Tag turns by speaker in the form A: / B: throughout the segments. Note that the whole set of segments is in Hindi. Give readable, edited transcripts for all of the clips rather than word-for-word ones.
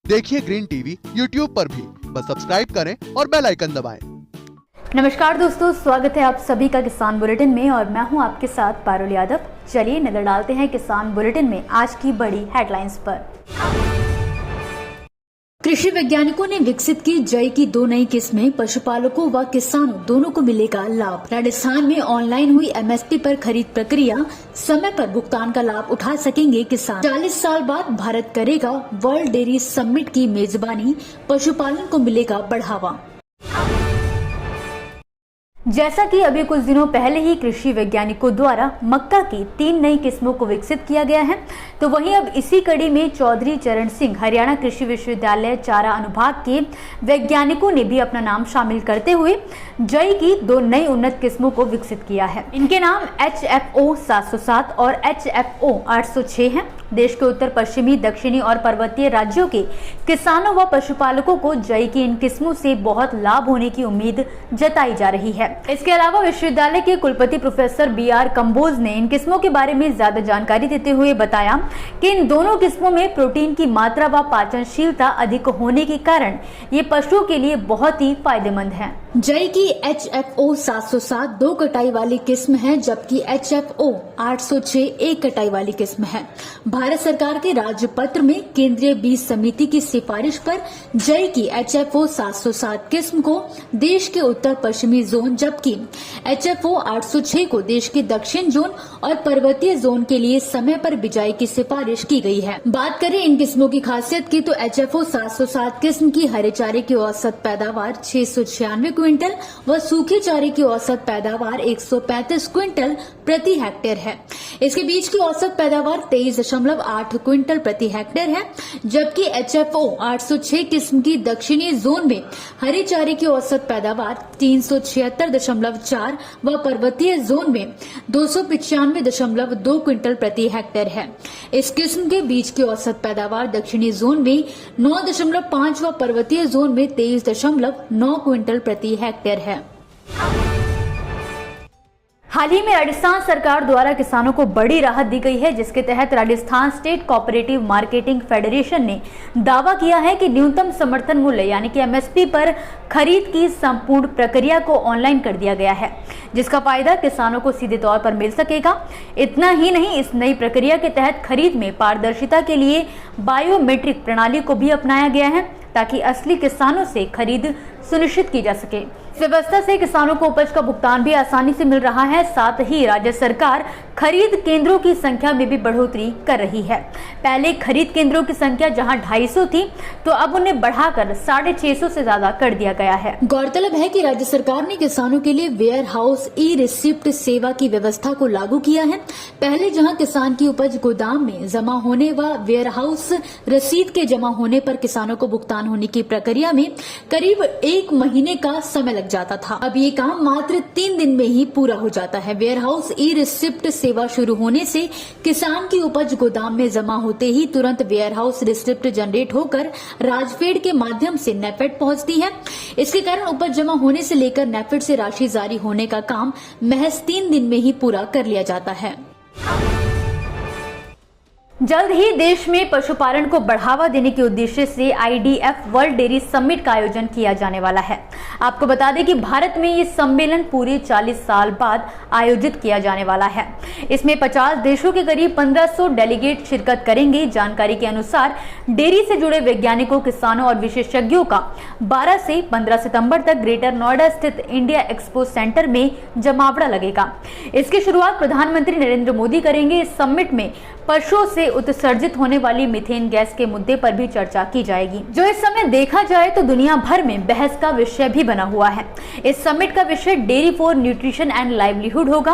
A: देखिए ग्रीन टीवी यूट्यूब पर भी, बस सब्सक्राइब करें और बेल आइकन दबाएं।
B: नमस्कार दोस्तों, स्वागत है आप सभी का किसान बुलेटिन में और मैं हूं आपके साथ पारुल यादव। चलिए नजर डालते हैं किसान बुलेटिन में आज की बड़ी हेडलाइंस पर। कृषि वैज्ञानिकों ने विकसित की जई की 2 नई किस्में, पशुपालकों व किसानों दोनों को मिलेगा लाभ। राजस्थान में ऑनलाइन हुई एमएसपी पर खरीद प्रक्रिया, समय पर भुगतान का लाभ उठा सकेंगे किसान। 40 साल बाद भारत करेगा वर्ल्ड डेयरी समिट की मेजबानी, पशुपालन को मिलेगा बढ़ावा। जैसा कि अभी कुछ दिनों पहले ही कृषि वैज्ञानिकों द्वारा मक्का की 3 नई किस्मों को विकसित किया गया है, तो वहीं अब इसी कड़ी में चौधरी चरण सिंह हरियाणा कृषि विश्वविद्यालय चारा अनुभाग के वैज्ञानिकों ने भी अपना नाम शामिल करते हुए जई की 2 नई उन्नत किस्मों को विकसित किया है। इनके नाम HFO 707 और HFO 806 हैं। देश के उत्तर पश्चिमी, दक्षिणी और पर्वतीय राज्यों के किसानों व पशुपालकों को जई की इन किस्मों से बहुत लाभ होने की उम्मीद जताई जा रही है। इसके अलावा विश्वविद्यालय के कुलपति प्रोफेसर BR कंबोज ने इन किस्मों के बारे में ज्यादा जानकारी देते हुए बताया कि इन दोनों किस्मों में प्रोटीन की मात्रा व पाचनशीलता अधिक होने के कारण ये पशुओं के लिए बहुत ही फायदेमंद है। जई की HFO 707 2 कटाई वाली किस्म है, जबकि HFO 806 1 कटाई वाली किस्म है। भारत सरकार के राज्य पत्र में केंद्रीय बीज समिति की सिफारिश पर जई की HFO 707 किस्म को देश के उत्तर पश्चिमी जोन, जबकि HFO 806 को देश के दक्षिण जोन और पर्वतीय जोन के लिए समय पर बिजाई की सिफारिश की गई है। बात करें इन किस्मों की खासियत की, तो HFO 707 किस्म की हरे चारे की औसत पैदावार 696 क्विंटल व सूखे चारे की औसत पैदावार 135 क्विंटल प्रति हेक्टेयर है। इसके बीच की औसत पैदावार 23.8 क्विंटल प्रति हेक्टेयर है, जबकि HFO 806 किस्म की दक्षिणी जोन में हरे चारे की औसत पैदावार 376.4 व पर्वतीय जोन में 295.2 क्विंटल प्रति हेक्टेयर है। इस किस्म के बीज की औसत पैदावार दक्षिणी जोन में 9.5 व पर्वतीय जोन में 23.9 क्विंटल प्रति हेक्टेयर है। हाल ही में राजस्थान सरकार द्वारा किसानों को बड़ी राहत दी गई है, जिसके तहत Rajasthan state cooperative marketing federation ने दावा किया है कि न्यूनतम समर्थन मूल्य यानी कि MSP पर खरीद की संपूर्ण प्रक्रिया को ऑनलाइन कर दिया गया है, जिसका फायदा किसानों को सीधे तौर पर मिल सकेगा। इतना ही नहीं, इस नई प्रक्रिया के तहत खरीद में पारदर्शिता के लिए बायोमेट्रिक प्रणाली को भी अपनाया गया है, ताकि असली किसानों से खरीद सुनिश्चित की जा सके। इस व्यवस्था से किसानों को उपज का भुगतान भी आसानी से मिल रहा है। साथ ही राज्य सरकार खरीद केंद्रों की संख्या में भी बढ़ोतरी कर रही है। पहले खरीद केंद्रों की संख्या जहां 250 थी, तो अब उन्हें बढ़ाकर 650 से ज्यादा कर दिया गया है। गौरतलब है कि राज्य सरकार ने किसानों के लिए वेयर हाउस ई-रिसिप्ट सेवा की व्यवस्था को लागू किया है। पहले जहां किसान की उपज गोदाम में जमा होने व वेयर हाउस रसीद के जमा होने पर किसानों को भुगतान होने की प्रक्रिया में करीब 1 महीने का समय लग जाता था, अब ये काम मात्र 3 दिन में ही पूरा हो जाता है। वेयर हाउस ई-रिसिप्ट सेवा शुरू होने से किसान की उपज गोदाम में जमा होते ही तुरंत वेयर हाउस रिसिप्ट जनरेट होकर राजफेड के माध्यम से नेफेड पहुंचती है। इसके कारण उपज जमा होने से लेकर नेफेड से राशि जारी होने का काम महज 3 दिन में ही पूरा कर लिया जाता है। जल्द ही देश में पशुपालन को बढ़ावा देने के उद्देश्य से IDF वर्ल्ड डेयरी समिट का आयोजन किया जाने वाला है। आपको बता दें कि भारत में ये सम्मेलन पूरे 40 साल बाद आयोजित किया जाने वाला है। इसमें 50 देशों के करीब 1500 डेलीगेट शिरकत करेंगे। जानकारी के अनुसार डेयरी से जुड़े वैज्ञानिकों, किसानों और विशेषज्ञों का 12 से 15 सितंबर तक ग्रेटर नोएडा स्थित इंडिया एक्सपो सेंटर में जमावड़ा लगेगा। इसकी शुरुआत प्रधानमंत्री नरेंद्र मोदी करेंगे। इस समिट में पशुओं से उत्सर्जित होने वाली मीथेन गैस के मुद्दे पर भी चर्चा की जाएगी, जो इस समय देखा जाए तो दुनिया भर में बहस का विषय भी बना हुआ है। इस समिट का विषय dairy for nutrition and livelihood होगा।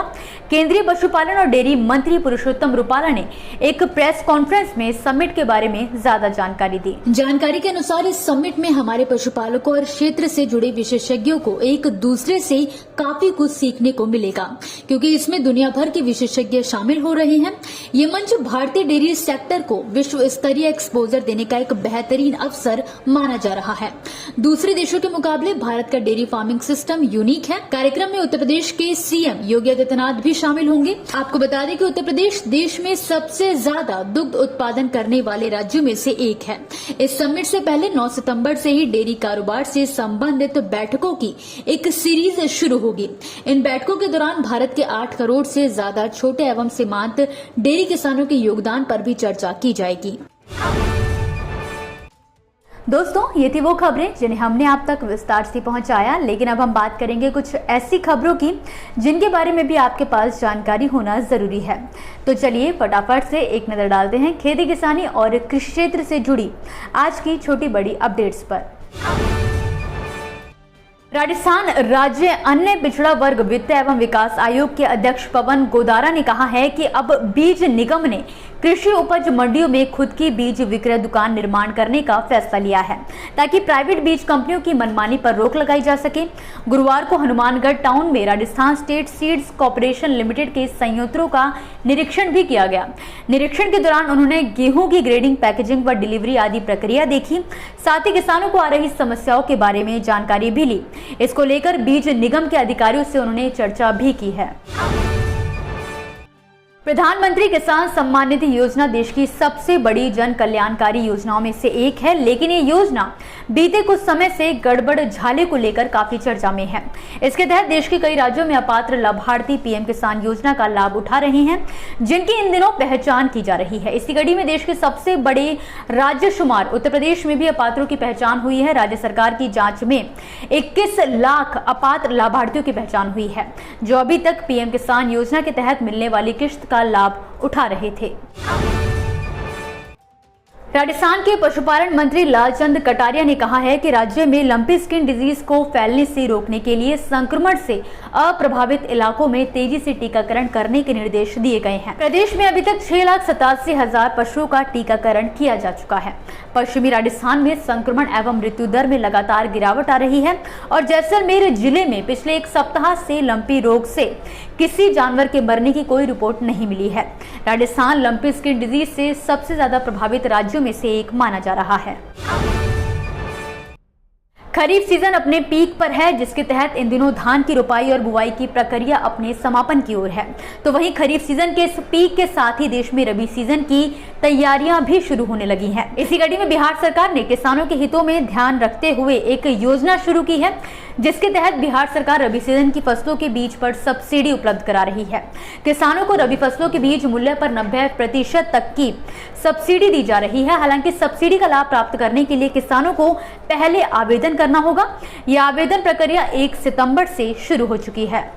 B: केंद्रीय पशुपालन और डेयरी मंत्री पुरुषोत्तम रूपाला ने एक प्रेस कॉन्फ्रेंस में समिट के बारे में ज्यादा जानकारी दी। जानकारी के अनुसार इस समिट में हमारे पशुपालकों और क्षेत्र से जुड़े विशेषज्ञों को एक दूसरे से काफी कुछ सीखने को मिलेगा, क्योंकि इसमें दुनिया भर के विशेषज्ञ शामिल हो रहे हैं। ये मंच भारतीय डेयरी डेयरी सेक्टर को विश्व स्तरीय एक्सपोजर देने का एक बेहतरीन अवसर माना जा रहा है। दूसरे देशों के मुकाबले भारत का डेयरी फार्मिंग सिस्टम यूनिक है। कार्यक्रम में उत्तर प्रदेश के सीएम योगी आदित्यनाथ भी शामिल होंगे। आपको बता दें कि उत्तर प्रदेश देश में सबसे ज्यादा दुग्ध उत्पादन करने वाले राज्यों में से एक है। इस समिट से पहले 9 सितंबर से ही डेयरी कारोबार से संबंधित बैठकों की एक सीरीज शुरू होगी। इन बैठकों के दौरान भारत के 8 करोड़ से ज्यादा छोटे एवं सीमांत डेयरी किसानों के योगदान पर भी चर्चा की जाएगी। दोस्तों, ये थी वो खबरें जिन्हें हमने आप तक विस्तार से पहुंचाया, लेकिन अब हम बात करेंगे कुछ ऐसी खबरों की जिनके बारे में भी आपके पास जानकारी होना जरूरी है। तो चलिए फटाफट से एक नजर डालते हैं खेती किसानी और कृषि क्षेत्र से जुड़ी आज की छोटी बड़ी अपडेट्स पर। राजस्थान राज्य अन्य पिछड़ा वर्ग वित्त एवं विकास आयोग के अध्यक्ष पवन गोदारा ने कहा है कि अब बीज निगम ने कृषि उपज मंडियों में खुद की बीज विक्रय दुकान निर्माण करने का फैसला लिया है ताकि प्राइवेट बीज कंपनियों की मनमानी पर रोक लगाई जा सके। गुरुवार को हनुमानगढ़ टाउन में Rajasthan state seeds corporation limited के संयंत्रों का निरीक्षण भी किया गया। निरीक्षण के दौरान उन्होंने गेहूं की ग्रेडिंग, पैकेजिंग व डिलीवरी आदि प्रक्रिया देखी। साथ ही किसानों को आ रही समस्याओं के बारे में जानकारी भी ली। इसको लेकर बीज निगम के अधिकारियों से उन्होंने चर्चा भी की है। प्रधानमंत्री किसान सम्मान निधि योजना देश की सबसे बड़ी जन कल्याणकारी योजनाओं में से एक है, लेकिन ये योजना बीते कुछ समय से गड़बड़ झाले को लेकर काफी चर्चा में है। इसके तहत देश के कई राज्यों में अपात्र लाभार्थी पीएम किसान योजना का लाभ उठा रहे हैं, जिनकी इन दिनों पहचान की जा रही है। इसी कड़ी में देश के सबसे बड़े राज्य शुमार उत्तर प्रदेश में भी अपात्रों की पहचान हुई है। राज्य सरकार की जांच में 21 लाख अपात्र लाभार्थियों की पहचान हुई है, जो अभी तक पीएम किसान योजना के तहत मिलने वाली किश्त का लाभ उठा रहे थे। राजस्थान के पशुपालन मंत्री लालचंद कटारिया ने कहा है कि राज्य में लंपी स्किन डिजीज को फैलने से रोकने के लिए संक्रमण से अप्रभावित इलाकों में तेजी से टीकाकरण करने के निर्देश दिए गए हैं। प्रदेश में अभी तक 6,87,000 पशुओं का टीकाकरण किया जा चुका है। पश्चिमी राजस्थान में संक्रमण एवं मृत्यु दर में लगातार गिरावट आ रही है और जैसलमेर जिले में पिछले एक सप्ताह से लंपी रोग से किसी जानवर के मरने की कोई रिपोर्ट नहीं मिली है। राजस्थान लंपी स्किन डिजीज से सबसे ज्यादा प्रभावित राज्यों में से एक माना जा रहा है। खरीफ सीजन अपने पीक पर है, जिसके तहत इन दिनों धान की रोपाई और बुआई की प्रक्रिया अपने समापन की ओर है। तो वहीं खरीफ सीजन के इस पीक के साथ ही देश में रबी सीजन की तैयारियां भी शुरू होने लगी हैं। इसी कड़ी में बिहार सरकार ने किसानों के हितों में ध्यान रखते हुए एक योजना शुरू की है, जिसके तहत बिहार सरकार रबी सीजन की फसलों के बीज पर सब्सिडी उपलब्ध करा रही है। किसानों को रबी फसलों के बीज मूल्य पर 90% तक की सब्सिडी दी जा रही है। हालांकि सब्सिडी का लाभ प्राप्त करने के लिए किसानों को पहले आवेदन करना होगा। यह आवेदन प्रक्रिया 1 सितंबर से शुरू हो चुकी है।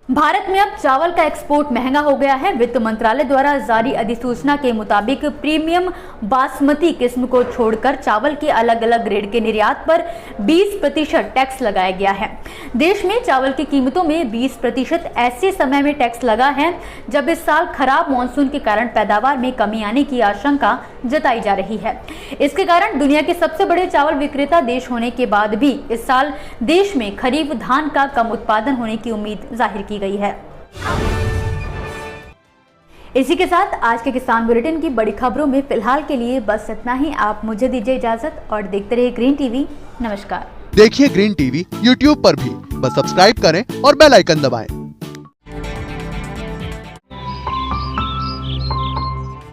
B: भारत में अब चावल का एक्सपोर्ट महंगा हो गया है। वित्त मंत्रालय द्वारा जारी अधिसूचना के मुताबिक प्रीमियम बासमती किस्म को छोड़कर चावल के अलग अलग ग्रेड के निर्यात पर 20% टैक्स लगाया गया है। देश में चावल की कीमतों में 20% ऐसे समय में टैक्स लगा है जब इस साल खराब मानसून के कारण पैदावार में कमी आने की आशंका जताई जा रही है। इसके कारण दुनिया के सबसे बड़े चावल विक्रेता देश होने के बाद भी इस साल देश में खरीफ धान का कम उत्पादन होने की उम्मीद जाहिर की गई है। इसी के साथ आज के किसान बुलेटिन की बड़ी खबरों में फिलहाल के लिए बस इतना ही। आप मुझे दीजिए इजाजत और देखते रहिए ग्रीन टीवी। नमस्कार।
A: देखिए ग्रीन टीवी यूट्यूब पर भी, बस सब्सक्राइब करें और बेल आइकन दबाएं।